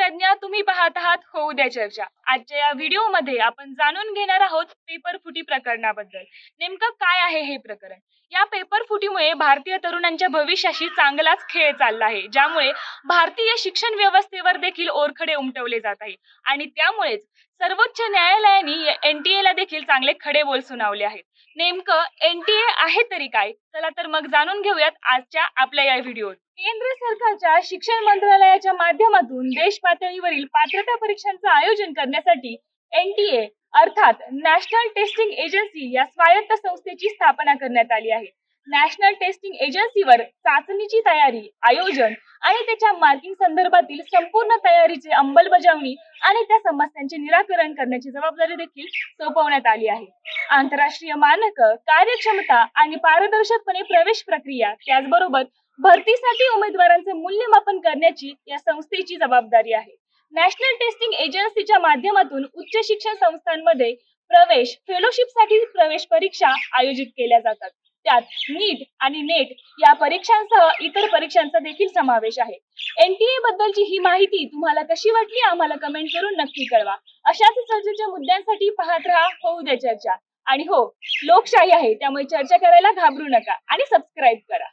प्रज्ञा, तुम्ही पाहत आहात होऊ द्या चर्चा। आजच्या या व्हिडिओमध्ये आपण जाणून घेणार आहोत पेपर फुटी प्रकरणाबद्दल। नेमकं काय आहे हे प्रकरण? या पेपर फुटीमुळे भारतीय तरुणांच्या भविष्याशी चांगलाच खेळ चालला आहे, ज्यामुळे भारतीय शिक्षण व्यवस्थेवर देखील ओरखडे उमटवले जात आहे आणि त्यामुळेच सर्वोच्च न्यायालयाने NTA ला देखील चांगले खडे बोल सुनावले आहेत। नेमकं NTA आहे तरी काय? चला तर मग जाणून घेऊयात आजच्या आपल्या या व्हिडिओत। केंद्र सरकारच्या शिक्षण मंत्रालयाच्या माध्यमातून देश पातळीवरील पात्रता परीक्षांचं आयोजन करण्यासाठी NTA अर्थात नॅशनल टेस्टिंग एजन्सी या स्वायत्त संस्थेची स्थापना करण्यात आली आहे। नॅशनल टेस्टिंग एजन्सीवर चाचणीची तयारी, आयोजन आणि त्याच्या मार्किंग संदर्भातील संपूर्ण तयारीची अंमलबजावणी आणि त्या समस्यांचे निराकरण करण्याची जबाबदारी देखील सोपवण्यात आली आहे। आंतरराष्ट्रीय मानक, कार्यक्षमता आणि पारदर्शकपणे प्रवेश प्रक्रिया, त्याचबरोबर भरतीसाठी उमेदवारांचे मूल्यमापन करण्याची या संस्थेची जबाबदारी आहे। नॅशनल टेस्टिंग एजन्सीच्या माध्यमातून उच्च शिक्षण संस्थांमध्ये प्रवेश, फेलोशिपसाठी प्रवेश परीक्षा आयोजित केल्या जातात। त्यात नीट आणि नेट या परीक्षांसह इतर परीक्षांचा देखील समावेश आहे। NTA बद्दलची ही माहिती तुम्हाला कशी वाटली आम्हाला कमेंट करून नक्की कळवा। अशाच चर्चेच्या मुद्द्यांसाठी पाहत राहा होऊ दे चर्चा। आणि हो, लोकशाही आहे त्यामुळे चर्चा करायला घाबरू नका आणि सबस्क्राईब करा।